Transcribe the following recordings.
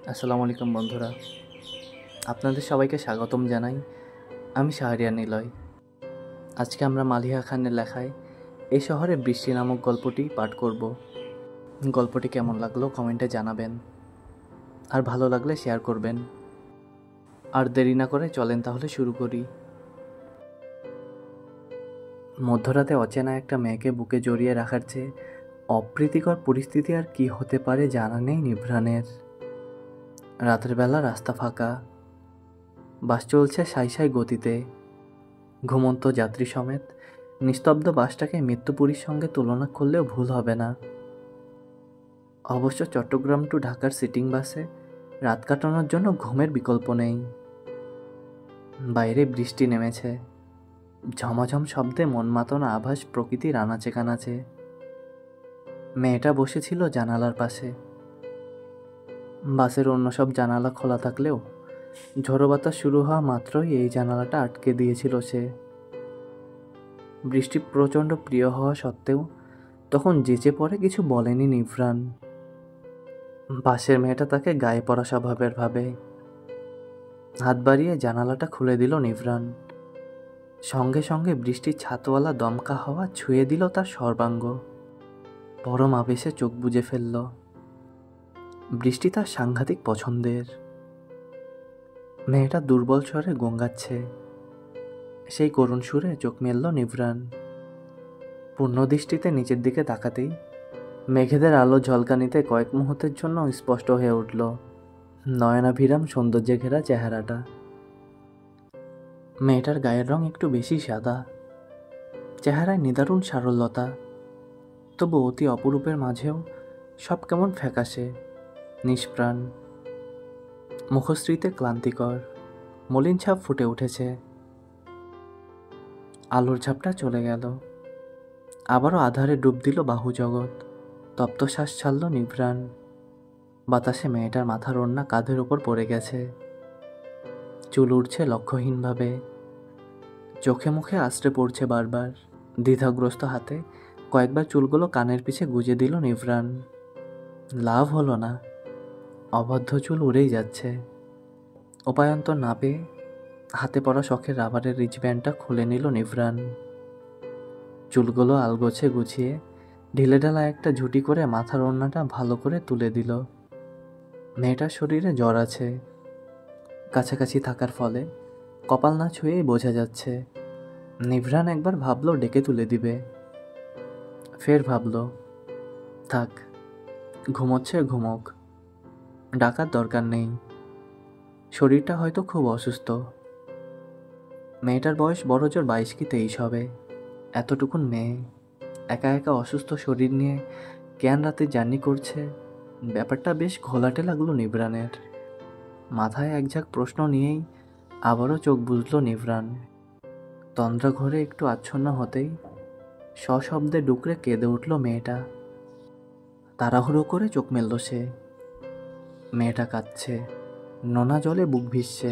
আসসালামু আলাইকুম বন্ধুরা, আপনাদের সবাইকে স্বাগতম জানাই। আমি শাহরিয়ার নিলয়। আজকে আমরা মালিহা খানের লেখায় এই শহরে বৃষ্টি নামক গল্পটি পাঠ করব। গল্পটি কেমন লাগলো কমেন্টে জানাবেন, আর ভালো লাগলে শেয়ার করবেন। আর দেরি না করে চলেন তাহলে শুরু করি। মধ্যরাতে অচেনা একটা মেয়েকে বুকে জড়িয়ে রাখার চেয়ে অপ্রীতিকর পরিস্থিতি আর কি হতে পারে জানা নেই নিভ্রানের। রাতের বেলা রাস্তা ফাঁকা, বাস চলছে সাই সাই গতিতে। ঘুমন্ত যাত্রী সমেত নিস্তব্ধ বাসটাকে মৃত্যুপুরীর সঙ্গে তুলনা করলেও ভুল হবে না। অবশ্য চট্টগ্রাম টু ঢাকার সিটিং বাসে রাত কাটানোর জন্য ঘুমের বিকল্প নেই। বাইরে বৃষ্টি নেমেছে, ঝমাঝম শব্দে মন মাতানো আভাস প্রকৃতির আনাচে কানাচে। মেয়েটা বসেছিল জানালার পাশে। বাসের অন্য সব জানালা খোলা থাকলেও ঝড়ো বাতাস শুরু হওয়া মাত্রই এই জানালাটা আটকে দিয়েছিল সে। বৃষ্টি প্রচণ্ড প্রিয় হওয়া সত্ত্বেও তখন যেচে পড়ে কিছু বলেনি নিভ্রান। পাশের মেয়েটা তাকে গায়ে পড়া স্বভাবের ভাবে। হাত বাড়িয়ে জানালাটা খুলে দিল নিভ্রান। সঙ্গে সঙ্গে বৃষ্টির ছাতওয়ালা দমকা হাওয়া ছুঁয়ে দিল তার সর্বাঙ্গ। পরম আবেশে চোখ বুজে ফেলল। বৃষ্টি তার সাংঘাতিক পছন্দের। মেয়েটা দুর্বল স্বরে গঙ্গাচ্ছে। সেই করুণ সুরে চোখ মেলল নিভ্রান। পূর্ণ দৃষ্টিতে নিচের দিকে তাকাতেই মেঘেদের আলো ঝলকানিতে কয়েক মুহূর্তের জন্য স্পষ্ট হয়ে উঠল নয়নাভিরাম সৌন্দর্যে ঘেরা চেহারাটা। মেয়েটার গায়ের রং একটু বেশি সাদা, চেহারায় নিদারুণ সারল্যতা, তবু অতি অপরূপের মাঝেও সব কেমন ফ্যাকাশে, নিষ্প্রাণ। মুখশ্রীতে ক্লান্তিকর মলিন ছাপ ফুটে উঠেছে। আলোর ঝাপটা চলে গেল, আবারও আধারে ডুব দিল বাহু জগৎ। তপ্ত শ্বাস ছাড়ল নিভ্রান। বাতাসে মেয়েটার মাথার ওড়না কাঁধের ওপর পড়ে গেছে। চুল উঠছে লক্ষ্যহীনভাবে, চোখে মুখে আশ্রে পড়ছে বারবার। দ্বিধাগ্রস্ত হাতে কয়েকবার চুলগুলো কানের পিছে গুজে দিল নিভ্রান। লাভ হলো না, অবাধ্য চুল উড়েই যাচ্ছে। উপায়ন্তর না পেয়ে হাতে পড়া শখের রাবারের রিচব্যান্ডটা খুলে নিল নিভ্রান। চুলগুলো আলগোছে গুছিয়ে ঢিলেঢালা একটা ঝুঁটি করে মাথার ওড়নাটা ভালো করে তুলে দিল। মেয়েটার শরীরে জ্বর আছে, কাছাকাছি থাকার ফলে কপাল না ছুঁয়েই বোঝা যাচ্ছে। নিভ্রান একবার ভাবলো ডেকে তুলে দিবে, ফের ভাবলো থাক, ঘুমোচ্ছে ঘুমোক, ডাকার দরকার নেই। শরীরটা হয়তো খুব অসুস্থ। মেয়েটার বয়স বড় জোর 22 কি 23 হবে। এতটুকুন মেয়ে একা একা অসুস্থ শরীর নিয়ে কেন রাতে জার্নি করছে, ব্যাপারটা বেশ ঘোলাটে লাগলো নিভ্রানের। মাথায় একঝাঁক প্রশ্ন নিয়েই আবারও চোখ বুজল নিভ্রান। তন্দ্রা ঘরে একটু আচ্ছন্ন হতেই সশব্দে ডুকরে কেঁদে উঠল মেয়েটা। তাড়াহুড়ো করে চোখ মেলল সে। মেয়েটা কাঁদছে, নোনা জলে বুক ভিজছে,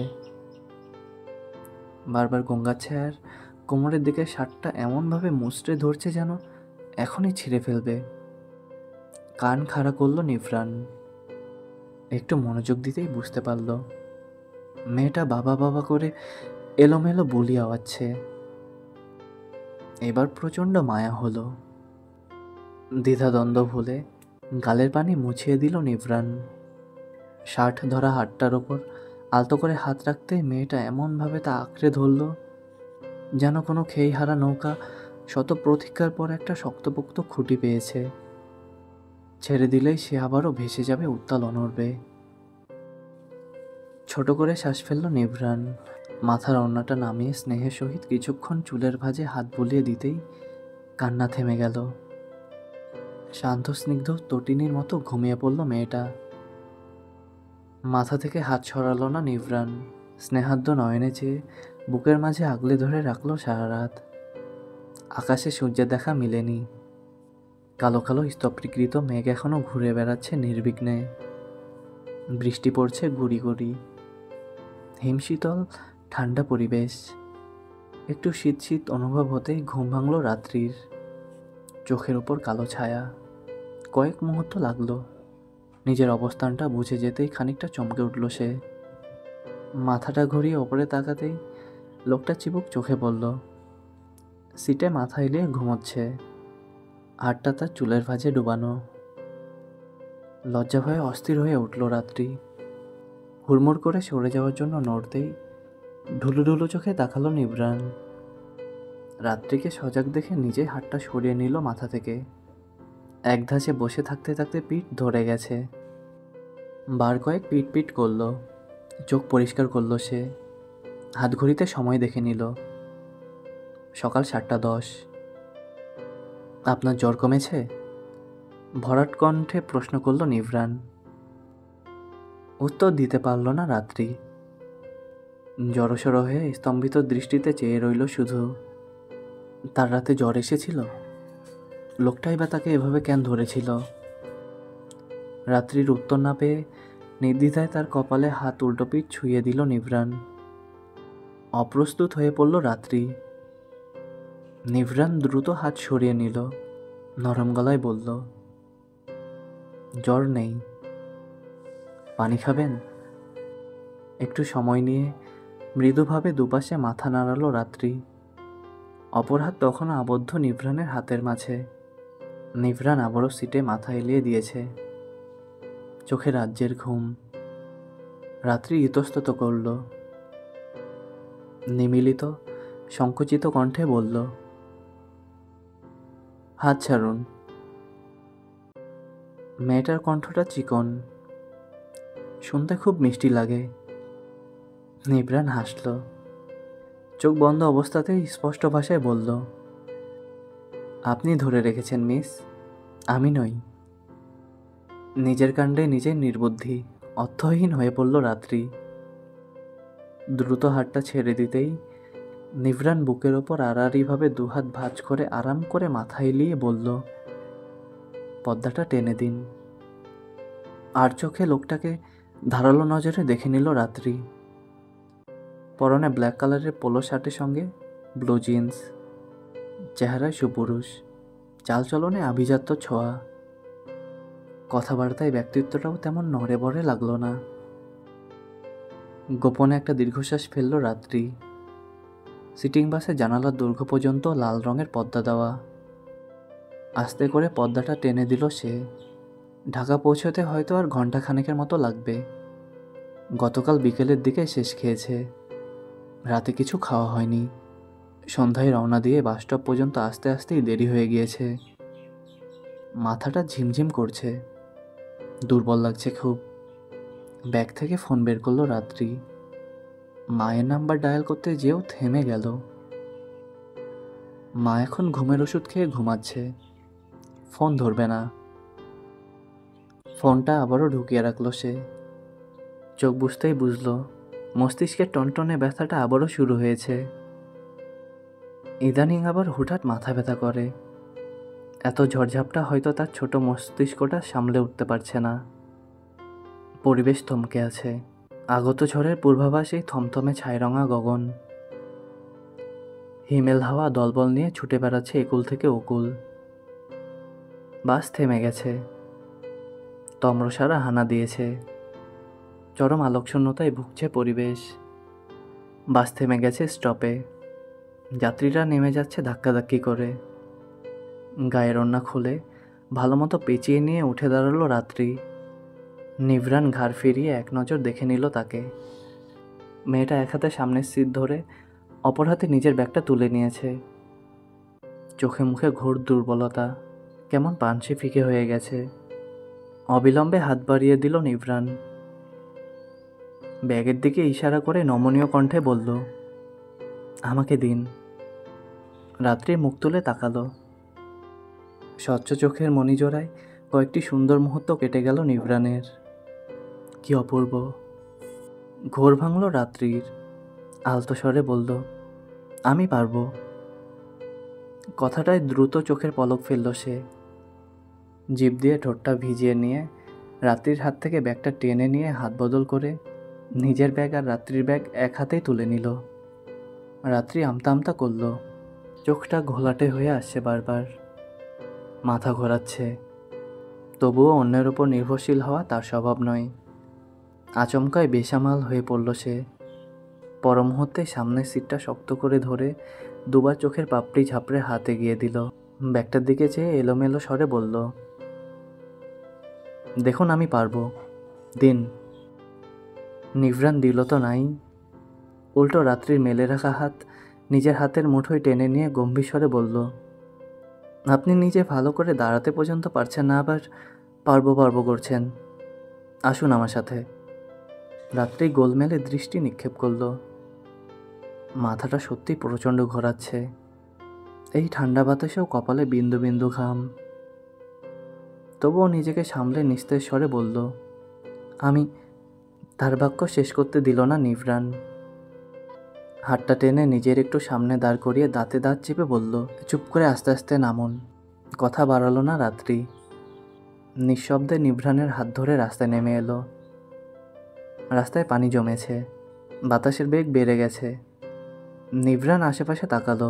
বারবার গঙ্গাচ্ছে, আর কোমরের দিকে শার্টটা এমনভাবে মুচড়ে ধরছে যেন এখনই ছিঁড়ে ফেলবে। কান খাড়া করল নিভ্রান। একটু মনোযোগ দিতেই বুঝতে পারল মেয়েটা বাবা বাবা করে এলোমেলো বলি আওয়াচ্ছে। এবার প্রচণ্ড মায়া হলো। দ্বিধাদ্বন্দ্ব ভুলে গালের পানি মুছিয়ে দিল নিভ্রান। শার্ট ধরা হাতটার ওপর আলতো করে হাত রাখতে মেয়েটা এমনভাবে তা আঁকড়ে ধরল যেন কোনো খেই হারা নৌকা শত প্রতীক্ষার পর একটা শক্তপোক্ত খুঁটি পেয়েছে। ছেড়ে দিলেই সে আবারও ভেসে যাবে উত্তাল অনর্বে। ছোট করে শ্বাস ফেলল নিভ্রান। মাথার ওড়নাটা নামিয়ে স্নেহের সহিত কিছুক্ষণ চুলের ভাঁজে হাত বুলিয়ে দিতেই কান্না থেমে গেল। শান্ত স্নিগ্ধ তটিনীর মতো ঘুমিয়ে পড়ল মেয়েটা। মাথা থেকে হাত সরালো না নিভ্রান। স্নেহাদ্য নয়নে চেয়ে বুকের মাঝে আগলে ধরে রাখলো সারা রাত। আকাশে সূর্যের দেখা মিলেনি। কালো কালো স্তব্ধীকৃত মেঘ এখনো ঘুরে বেড়াচ্ছে নির্বিঘ্নে। বৃষ্টি পড়ছে গুড়ি গুড়ি। হিমশীতল ঠান্ডা পরিবেশ। একটু শীত শীত অনুভব হতেই ঘুম ভাঙল রাত্রির। চোখের ওপর কালো ছায়া। কয়েক মুহূর্ত লাগলো, নিজের অবস্থানটা বুঝে যেতেই খানিকটা চমকে উঠল সে। মাথাটা ঘুরিয়ে ওপরে তাকাতেই লোকটা চিবুক চোখে পড়ল। সিটে মাথা এলিয়ে ঘুমোচ্ছে, হাতটা তার চুলের ভাঁজে ডুবানো। লজ্জা ভয়ে অস্থির হয়ে উঠল রাত্রি। হুড়মুড় করে সরে যাওয়ার জন্য নড়তেই ঢুলু ঢুলু চোখে তাকালো নিভ্রান। রাত্রিকে সজাগ দেখে নিজেই হাতটা সরিয়ে নিল মাথা থেকে। এক ধাঁচে বসে থাকতে থাকতে পিঠ ধরে গেছে। বার কয়েক পিট পিট করল, চোখ পরিষ্কার করলো সে। হাত ঘড়িতে সময় দেখে নিল, সকাল 7:10। আপনার জ্বর কমেছে? ভরাট কণ্ঠে প্রশ্ন করল নিভ্রান। উত্তর দিতে পারল না রাত্রি। জড়সড় হয়ে স্তম্ভিত দৃষ্টিতে চেয়ে রইল শুধু। তার রাতে জ্বর এসেছিল? লোকটাই বা তাকে এভাবে কেন ধরেছিল? রাত্রির উত্তর না পেয়ে নির্দ্বিধায় তার কপালে হাত উল্টোপিঠ ছুঁয়ে দিল নিভ্রান। অপ্রস্তুত হয়ে পড়ল রাত্রি। নিভ্রান দ্রুত হাত সরিয়ে নিল, নরম গলায় বলল, জ্বর নেই। পানি খাবেন? একটু সময় নিয়ে মৃদুভাবে দুপাশে মাথা নাড়ালো রাত্রি। অপর হাত তখনও আবদ্ধ নিভ্রানের হাতের মাঝে। নিভ্রান আবারও সিটে মাথা এলিয়ে দিয়েছে, চোখে রাজ্যের ঘুম। রাত্রি ইতস্তত করল, নিমিলিত সংকুচিত কণ্ঠে বলল, হাত ছাড়ুন। মেয়েটার কণ্ঠটা চিকন, শুনতে খুব মিষ্টি লাগে। নিভ্রান হাসল, চোখ বন্ধ অবস্থাতেই স্পষ্ট ভাষায় বলল, আপনি ধরে রেখেছেন মিস, আমি নই। নিজের কাণ্ডে নিজের নির্বুদ্ধি, অর্থহীন হয়ে পড়ল রাত্রি। দ্রুত হাতটা ছেড়ে দিতেই নিভ্রান বুকের ওপর আড়াআড়িভাবে দুহাত ভাঁজ করে আরাম করে মাথা এলিয়ে বলল, পর্দাটা টেনে দিন। আর চোখে লোকটাকে ধারালো নজরে দেখে নিল রাত্রি। পরনে ব্ল্যাক কালারের পোলো শার্টের সঙ্গে ব্লু জিন্স, চেহারায় সুপুরুষ, চালচলনে আভিজাত্য ছোঁয়া। কথাবার্তায় ব্যক্তিত্বটাও তেমন নড়ে বড়ে লাগলো না। গোপনে একটা দীর্ঘশ্বাস ফেলল রাত্রি। সিটিং বাসে জানালার দৈর্ঘ্য পর্যন্ত লাল রঙের পর্দা দেওয়া। আস্তে করে পর্দাটা টেনে দিল সে। ঢাকা পৌঁছতে হয়তো আর ঘন্টাখানেকের মতো লাগবে। গতকাল বিকেলের দিকে শেষ খেয়েছে, রাতে কিছু খাওয়া হয়নি। সন্ধ্যায় রওনা দিয়ে বাসস্টপ পর্যন্ত আসতে আসতেই দেরি হয়ে গিয়েছে। মাথাটা ঝিমঝিম করছে, দুর্বল লাগছে খুব। ব্যাগ থেকে ফোন বের করলো রাত্রি। মায়ের নাম্বার ডায়াল করতে যেও থেমে গেল। মা এখন ঘুমের ওষুধ খেয়ে ঘুমাচ্ছে, ফোন ধরবে না। ফোনটা আবারও ঢুকিয়ে রাখলো সে। চোখ বুঝতেই বুঝলো মস্তিষ্কের টনটনে ব্যথাটা আবারও শুরু হয়েছে। ইদানিং আবার হুটহাট মাথা ব্যথা করে। এত ঝড়ঝাপটা হয়তো তার ছোট মস্তিষ্কটা সামলে উঠতে পারছে না। পরিবেশ থমকে আছে, আগত ঝড়ের পূর্বাভাসেই থমথমে ছাইরঙা গগন। হিমেল হাওয়া দলবল নিয়ে ছুটে বেড়াচ্ছে একুল থেকে ওকুল। বাস থেমে গেছে, তম্রসারা হানা দিয়েছে। চরম আলোকশূন্যতায় ভুগছে পরিবেশ। বাস থেমে গেছে স্টপে। যাত্রীরা নেমে যাচ্ছে ধাক্কাধাক্কি করে। গায়ের ওড়না খুলে ভালোমতো পেঁচিয়ে নিয়ে উঠে দাঁড়ালো রাত্রি। নিভ্রান ঘাড় ফিরিয়ে এক নজর দেখে নিল তাকে। মেয়েটা এক হাতে সামনের সিট ধরে অপর হাতে নিজের ব্যাগটা তুলে নিয়েছে। চোখে মুখে ঘোর দুর্বলতা, কেমন পানসে ফিকে হয়ে গেছে। অবিলম্বে হাত বাড়িয়ে দিল নিভ্রান। ব্যাগের দিকে ইশারা করে নমনীয় কণ্ঠে বলল, আমাকে দিন। রাত্রি মুখ তুলে তাকালো। স্বচ্ছ চোখের মণিজোড়ায় কয়েকটি সুন্দর মুহূর্ত কেটে গেল নিভ্রানের। কি অপূর্ব! ঘোর ভাঙল রাত্রির। আলতো স্বরে বলল, আমি পারবো। কথাটায় দ্রুত চোখের পলক ফেলল সে। জিভ দিয়ে ঠোঁটটা ভিজিয়ে নিয়ে রাত্রির হাত থেকে ব্যাগটা টেনে নিয়ে হাত বদল করে নিজের ব্যাগ আর রাত্রির ব্যাগ এক হাতেই তুলে নিল। রাত্রি আমতা আমতা করল, চোখটা ঘোলাটে হয়ে আসছে বারবার, মাথা ঘোরাচ্ছে। তবুও অন্যের ওপর নির্ভরশীল হওয়া তার স্বভাব নয়। আচমকায় বেসামাল হয়ে পড়ল সে। পর মুহূর্তে সামনের সিটটা শক্ত করে ধরে দুবার চোখের পাপড়ি ঝাপড়ে হাত এগিয়ে দিল। ব্যাগটার দিকে চেয়ে এলোমেলো স্বরে বলল, দেখুন আমি পারবো, দিন। নিভৃণ দিল তো নাই, উল্টো রাত্রির মেলে রাখা হাত নিজের হাতের মুঠোয় টেনে নিয়ে গম্ভীর স্বরে বলল, আপনি নিজে ভালো করে দাঁড়াতে পর্যন্ত পারছেন না, আবার পারবো পারবো করছেন। আসুন আমার সাথে। রাত্রি গোলমেলে দৃষ্টি নিক্ষেপ করল। মাথাটা সত্যি প্রচণ্ড ঘোরাচ্ছে। এই ঠান্ডা বাতাসেও কপালে বিন্দু বিন্দু ঘাম। তবুও নিজেকে সামলে নিস্তেজ স্বরে বলল, আমি। তার বাক্য শেষ করতে দিল না নিভৃণ। হাতটা টেনে নিজের একটু সামনে দাঁড় করিয়ে দাঁতে দাঁত চেপে বলল, চুপ করে আস্তে আস্তে নামুন। কথা বাড়ালো না রাত্রি। নিঃশব্দে নিভৃণের হাত ধরে রাস্তায় নেমে এলো। রাস্তায় পানি জমেছে, বাতাসের বেগ বেড়ে গেছে। নিভৃণ আশেপাশে তাকালো।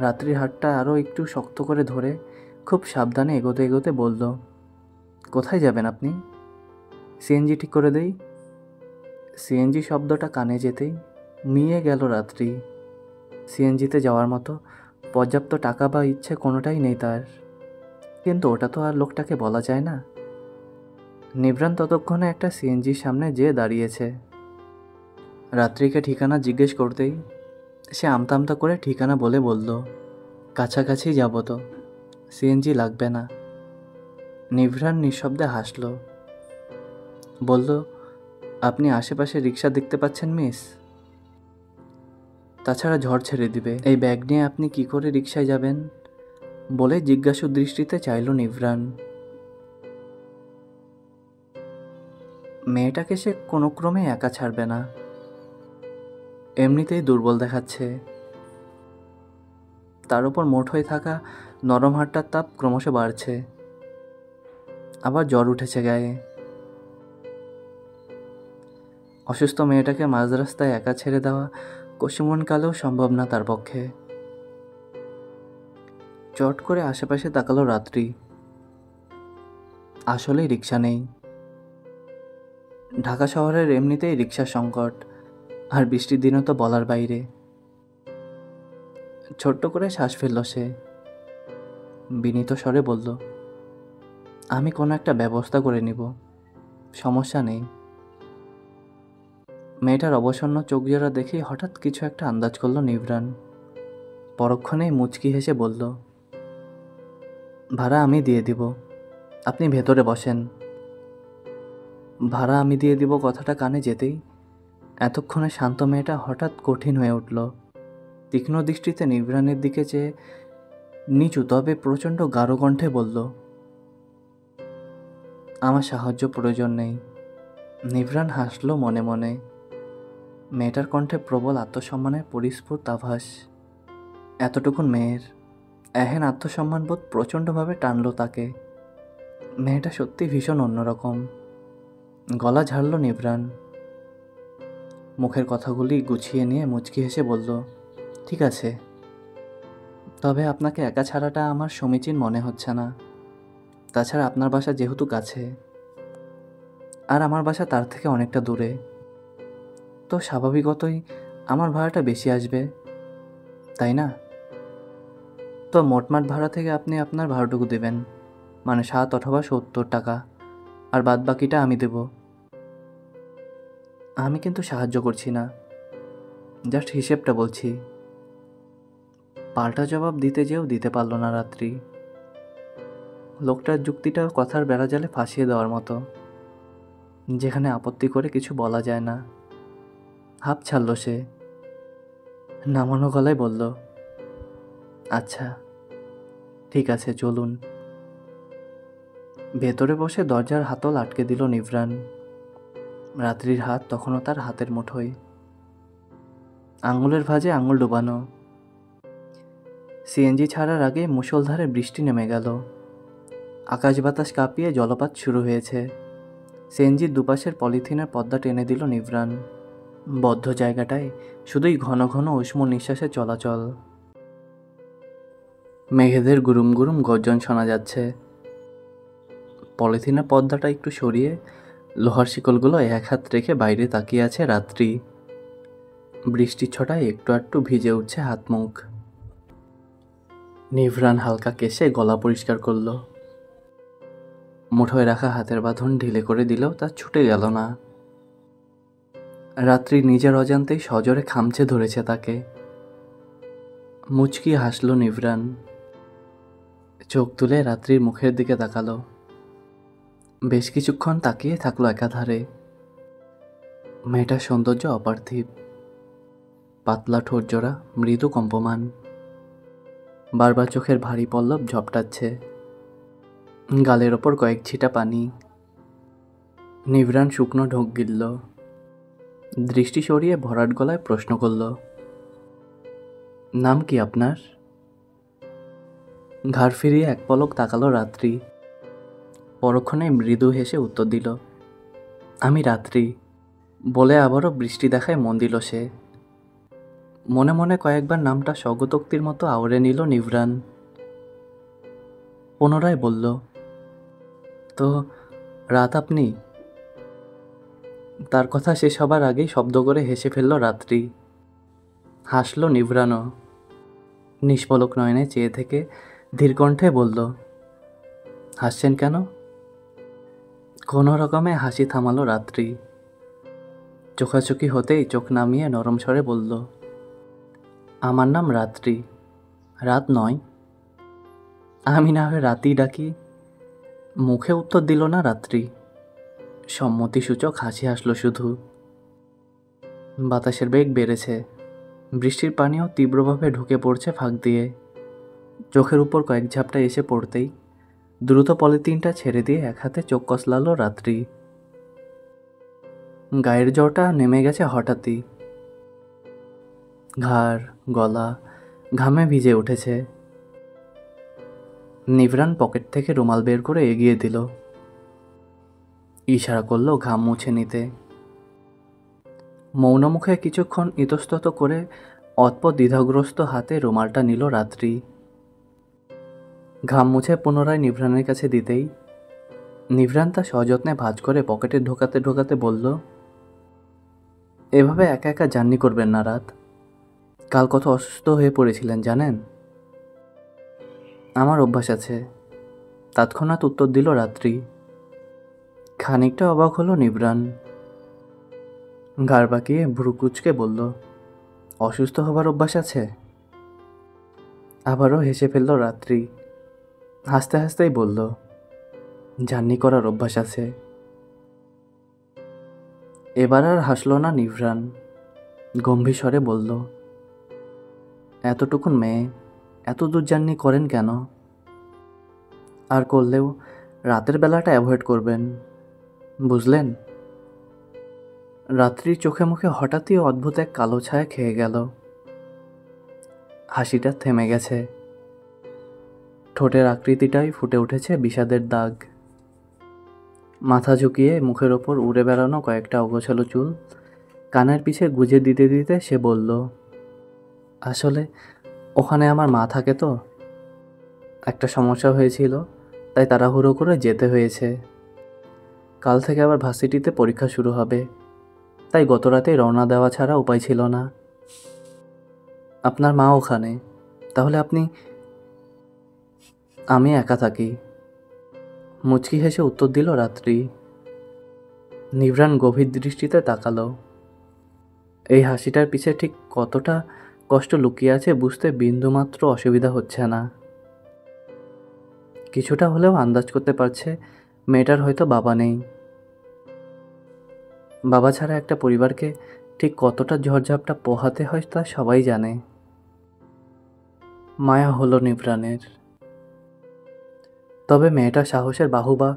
রাত্রির হাতটা আরও একটু শক্ত করে ধরে খুব সাবধানে এগোতে এগোতে বলল, কোথায় যাবেন আপনি? সিএনজি ঠিক করে দেই। সিএনজি শব্দটা কানে যেতেই মিয়ে গেল রাত্রি। সিএনজিতে যাওয়ার মতো পর্যাপ্ত টাকা বা ইচ্ছে কোনোটাই নেই তার। কিন্তু ওটা তো আর লোকটাকে বলা যায় না। নিভৃণ ততক্ষণে একটা সিএনজির সামনে যেয়ে দাঁড়িয়েছে। রাত্রিকে ঠিকানা জিজ্ঞেস করতেই সে আমতা আমতা করে ঠিকানা বলে বলল, কাছাকাছি যাব তো, সিএনজি লাগবে না। নিভৃণ নিঃশব্দে হাসল। বলল, আপনি আশেপাশে রিক্সা দেখতে পাচ্ছেন মিস? তাছাড়া ঝড় ছেড়ে দিবে, এই ব্যাগ নিয়ে আপনি কি করে রিক্সায় যাবেন? বলে জিজ্ঞাসু দৃষ্টিতে চাইল নিভৃণ। মেয়েটাকে সে কোনো ক্রমে একা ছাড়বে না। এমনিতেই দুর্বল দেখাচ্ছে। তার উপর মোট হয়ে থাকা নরম হাড়টার তাপ ক্রমশ বাড়ছে। আবার জ্বর উঠেছে গায়ে। অসুস্থ মেয়েটাকে মাঝ রাস্তায় একা ছেড়ে দেওয়া কশিমনকালেও সম্ভব না তার পক্ষে। চট করে আশেপাশে তাকালো রাত্রি। আসলেই রিক্সা নেই। ঢাকা শহরের এমনিতেই রিক্সার সংকট, আর বৃষ্টির দিনও তো বলার বাইরে। ছোট্ট করে শ্বাস ফেলল সে। বিনীত স্বরে বলল, আমি কোনো একটা ব্যবস্থা করে নিব, সমস্যা নেই। মেয়েটার অবসন্ন চোখ জোড়া দেখেই হঠাৎ কিছু একটা আন্দাজ করল নিভৃণ। পরক্ষণেই মুচকি হেসে বলল, ভাড়া আমি দিয়ে দিব, আপনি ভেতরে বসেন। ভাড়া আমি দিয়ে দিব কথাটা কানে যেতেই এতক্ষণে শান্ত মেয়েটা হঠাৎ কঠিন হয়ে উঠল। তীক্ষ্ণ দৃষ্টিতে নিভৃণের দিকে চেয়ে নিচু তবে প্রচণ্ড গাঢ় কণ্ঠে বলল, আমার সাহায্য প্রয়োজন নেই। নিভৃণ হাসল মনে মনে। মেয়েটার কণ্ঠে প্রবল আত্মসম্মানের পরিস্ফুট আভাস। এতটুকুন মেয়ের এহেন আত্মসম্মানবোধ প্রচণ্ডভাবে টানল তাকে। মেয়েটা সত্যি ভীষণ অন্যরকম। গলা ঝাড়ল নিভৃণ। মুখের কথাগুলি গুছিয়ে নিয়ে মুচকি হেসে বলল, ঠিক আছে, তবে আপনাকে একা ছাড়াটা আমার সমীচীন মনে হচ্ছে না। তাছাড়া আপনার বাসা যেহেতু কাছে, আর আমার বাসা তার থেকে অনেকটা দূরে, তো স্বাভাবিকতই আমার ভাড়াটা বেশি আসবে, তাই না? তো মোটমাট ভাড়া থেকে আপনি আপনার ভাড়াটুকু দেবেন, মানে 7 অথবা 70 টাকা, আর বাদ বাকিটা আমি দেব। আমি কিন্তু সাহায্য করছি না, জাস্ট হিসেবটা বলছি। পাল্টা জবাব দিতে যেও দিতে পারল না রাত্রি। লোকটার যুক্তিটা কথার বেড়াজালে ফাঁসিয়ে দেওয়ার মতো, যেখানে আপত্তি করে কিছু বলা যায় না। হাঁপ ছাড়ল সে। নামানো গলায় বলল, আচ্ছা ঠিক আছে, চলুন। ভেতরে বসে দরজার হাতল আটকে দিল নিভৃণ। রাত্রির হাত তখনও তার হাতের মুঠোয়, আঙুলের ভাঁজে আঙুল ডোবানো। সিএনজি ছাড়ার আগে মুষলধারে বৃষ্টি নেমে গেল। আকাশ বাতাস কাঁপিয়ে জলপাত শুরু হয়েছে। সিএনজির দুপাশের পলিথিনের পর্দা টেনে দিল নিভৃণ। বদ্ধ জায়গাটায় শুধুই ঘন ঘন উষ্ণ নিঃশ্বাসের চলাচল। মেঘেদের গুরুম গুরুম গর্জন শোনা যাচ্ছে। পলিথিনের পর্দাটা একটু সরিয়ে লোহার শিকলগুলো এক হাত রেখে বাইরে তাকিয়ে আছে রাত্রি। বৃষ্টির ছটায় একটু একটু ভিজে উঠছে হাত মুখ। নিভরান হালকা কেশে গলা পরিষ্কার করলো। মুঠোয় রাখা হাতের বাঁধন ঢিলে করে দিলেও তা ছুটে গেল না। রাত্রি নিজের অজান্তেই সজোরে খামচে ধরেছে তাকে। মুচকি হাসলো নিভরান। চোখ তুলে রাত্রির মুখের দিকে তাকালো। বেশ কিছুক্ষণ তাকিয়ে থাকলো একাধারে। মেয়েটার সৌন্দর্য অপার্থিব। পাতলা ঠোঁট জোড়া, মৃদু কম্পমান। বারবার চোখের ভারী পল্লব ঝপটাচ্ছে। গালের ওপর কয়েক ছিটা পানি। নিভরান শুকনো ঢোক গিলল। দৃষ্টি সরিয়ে ভরাট গলায় প্রশ্ন করল, নাম কি আপনার? ঘাড় ফিরিয়ে এক পলক তাকালো রাত্রি। পরক্ষণে মৃদু হেসে উত্তর দিল, আমি রাত্রি। বলে আবারও বৃষ্টি দেখায় মন দিল সে। মনে মনে কয়েকবার নামটা স্বগতোক্তির মতো আওড়ে নিল নিভরান। পুনরায় বলল, তো রাত আপনি? তার কথা শেষ হবার আগেই শব্দ করে হেসে ফেলল রাত্রি। হাসল নিভরানও। নিষ্পলক নয়নে চেয়ে থেকে ধীর কণ্ঠে বলল, হাসছেন কেন? কোনো রকমে হাসি থামালো রাত্রি। চোখাচোখি হতেই চোখ নামিয়ে নরম স্বরে বলল, আমার নাম রাত্রি, রাত নয়। আমি না হয় রাতেই ডাকি। মুখে উত্তর দিল না রাত্রি। সম্মতিসূচক হাসি হাসলো শুধু। বাতাসের বেগ বেড়েছে। বৃষ্টির পানিও তীব্রভাবে ঢুকে পড়ছে ফাঁক দিয়ে। চোখের উপর কয়েক ঝাপটা এসে পড়তেই দ্রুত পলিথিনটা ছেড়ে দিয়ে এক হাতে চোখ কসলালো রাত্রি। গায়ের জ্বরটা নেমে গেছে হঠাৎই। ঘাড়, গলা ঘামে ভিজে উঠেছে। নিভরান পকেট থেকে রুমাল বের করে এগিয়ে দিল। ইশারা করলো ঘাম মুছে নিতে। মৌন মুখে কিছুক্ষণ ইতস্তত করে অৎপর দ্বিধাগ্রস্ত হাতে রুমালটা নিল রাত্রি। ঘাম মুছে পুনরায় নিভরানের কাছে দিতেই নিভরান তা সযত্নে ভাঁজ করে পকেটে ঢোকাতে ঢোকাতে বলল, এভাবে একা একা জার্নি করবেন না রাত। কাল কত অসুস্থ হয়ে পড়েছিলেন জানেন? আমার অভ্যাস আছে, তৎক্ষণাৎ উত্তর দিল রাত্রি। খানিকটা অবাক হলো নিভরান। ঘাড় বাঁকিয়ে ভ্রু কুঁচকে বলল, অসুস্থ হবার অভ্যাস আছে? আবারও হেসে ফেলল রাত্রি। হাসতে হাসতেই বলল, জার্নি করার অভ্যাস আছে। এবার আর হাসল না নিভরান। গম্ভীর স্বরে বলল, এতটুকুন মেয়ে এত দূর জার্নি করেন কেন? আর করলেও রাতের বেলাটা অ্যাভয়েড করবেন, বুঝলেন? রাত্রির চোখে মুখে হঠাৎই অদ্ভুত এক কালো ছায়া খেয়ে গেল। হাসিটা থেমে গেছে। ঠোঁটের আকৃতিটাই ফুটে উঠেছে বিষাদের দাগ। মাথা ঝুঁকিয়ে মুখের ওপর উড়ে বেড়ানো কয়েকটা অগোছালো চুল কানের পিছে গুজে দিতে দিতে সে বলল, আসলে ওখানে আমার মা থাকে তো, একটা সমস্যা হয়েছিল, তাই তাড়াহুড়ো করে যেতে হয়েছে। কাল থেকে আবার ভার্সিটিতে পরীক্ষা শুরু হবে, তাই গত রাতেই রওনা দেওয়া ছাড়া উপায় ছিল না। আপনার মা ওখানে, তাহলে আপনি? আমি একা থাকি। মুচকি হেসে উত্তর দিল রাত্রি। নিভরান গভীর দৃষ্টিতে তাকালো। এই হাসিটার পিছে ঠিক কতটা কষ্ট লুকিয়ে আছে বুঝতে বিন্দুমাত্র অসুবিধা হচ্ছে না। কিছুটা হলেও আন্দাজ করতে পারছে মেয়েটার হয়তো বাবা নেই। বাবা ছাড়া একটা পরিবারকে ঠিক কতটা ঝড়ঝাপটা পোহাতে হয় তা সবাই জানে। মায়া হলো নিভরানের। তবে মেয়েটা সাহসের বাহুবা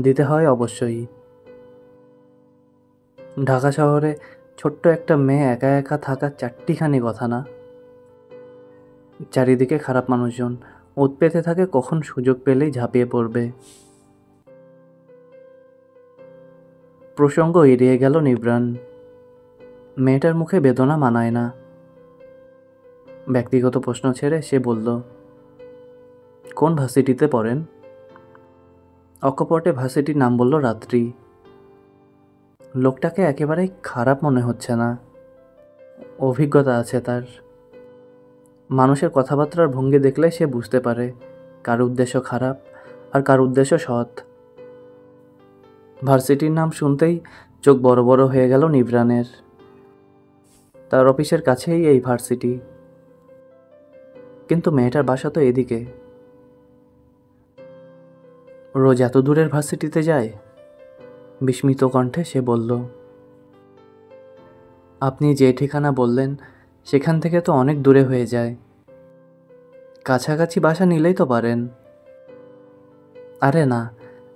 দিতে হয় অবশ্যই। ঢাকা শহরে ছোট্ট একটা মেয়ে একা একা থাকার চারটিখানি কথা না। চারিদিকে খারাপ মানুষজন ওত পেতে থাকে, কখন সুযোগ পেলেই ঝাঁপিয়ে পড়বে। প্রসঙ্গ এড়িয়ে গেল নিভরান। মেয়েটার মুখে বেদনা মানায় না। ব্যক্তিগত প্রশ্ন ছেড়ে সে বলল, কোন ভার্সিটিতে পড়েন? অকপটে ভার্সিটির নাম বলল রাত্রি। লোকটাকে একেবারেই খারাপ মনে হচ্ছে না, অভিজ্ঞতা আছে তার। মানুষের কথাবার্তার ভঙ্গি দেখলে সে বুঝতে পারে কার উদ্দেশ্য খারাপ আর কার উদ্দেশ্য সৎ। ভার্সিটির নাম শুনতেই চোখ বড় বড় হয়ে গেল নিভরানের। তার অফিসের কাছেই এই ভার্সিটি, কিন্তু মেয়েটার বাসা তো এদিকে। রোজ এত দূরের ভার্সিটিতে যায়? বিস্মিত কণ্ঠে সে বলল। আপনি যে ঠিকানা বললেন সেখান থেকে তো অনেক দূরে হয়ে যায়, কাছাকাছি বাসা নিলেই তো পারেন। আরে না,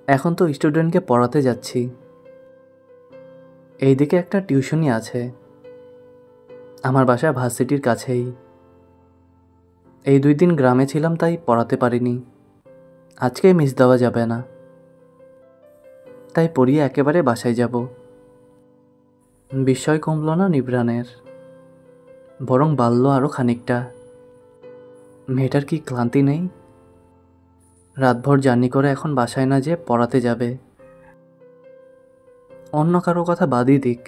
এখন তো স্টুডেন্টকে পড়াতে যাচ্ছি। এইদিকে একটা টিউশনি আছে, আমার বাসা ভার্সিটির কাছেই। এই 2 দিন গ্রামে ছিলাম তাই পড়াতে পারিনি, আজকে মিস দেওয়া যাবে না, তাই পড়িয়ে একেবারে বাসায় যাব। বিস্ময় কমল না নিভরানের, বরং বাড়ল আরও খানিকটা। মেয়েটার কি ক্লান্তি নেই? রাতভর জার্নি করে এখন বাসায় না যেয়ে পড়াতে যাবে। অন্য কারো কথা বাদই দিক,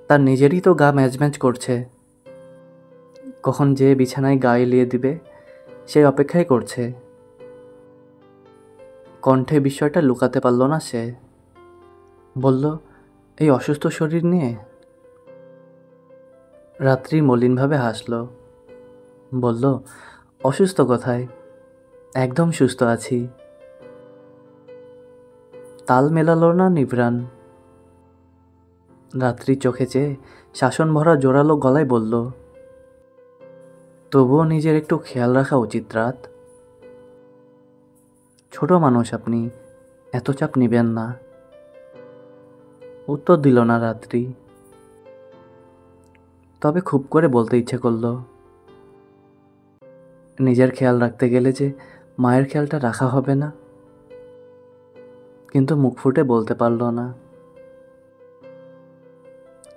তার নিজেরই তো গা ম্যাজ ম্যাজ করছে। কখন যে বিছানায় গা এলিয়ে দিবে সেই অপেক্ষাই করছে। কণ্ঠে বিষয়টা লুকাতে পারল না সে। বলল, এই অসুস্থ শরীর নিয়ে? রাত্রি মলিনভাবে হাসল, বলল, অসুস্থ কোথায়, একদম সুস্থ আছি। তাল মেলালো না নিভরান। রাত্রি চোখে চেয়ে শাসন ভরা জোরালো গলায় বলল, তবুও নিজের একটু খেয়াল রাখা উচিত রাত। ছোট মানুষ আপনি, এত চাপ নিবেন না। উত্তর দিল না রাত্রি, তবে খুব করে বলতে ইচ্ছে করল। নিজের খেয়াল রাখতে গেলে যে মায়ের খেয়ালটা রাখা হবে না, কিন্তু মুখ ফুটে বলতে পারল না।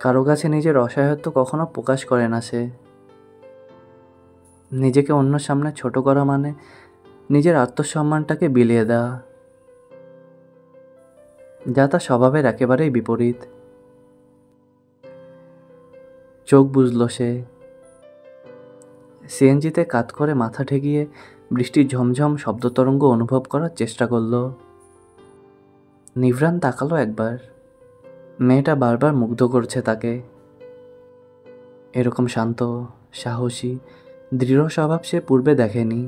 কারো কাছে নিজের অসহায়ত্ব কখনো প্রকাশ করে না সে। নিজেকে অন্য সামনে ছোট করা মানে নিজের আত্মসম্মানটাকে বিলিয়ে দেওয়া, যা তার স্বভাবের একেবারেই বিপরীত। চোখ বুঝল সে। সিএনজিতে কাত করে মাথা ঠেকিয়ে বৃষ্টির ঝমঝম শব্দতরঙ্গ অনুভব করার চেষ্টা করল। নিভরান তাকালো একবার। মেয়েটা বারবার মুগ্ধ করছে তাকে। এরকম শান্ত, সাহসী, দৃঢ় স্বভাব সে পূর্বে দেখেনি।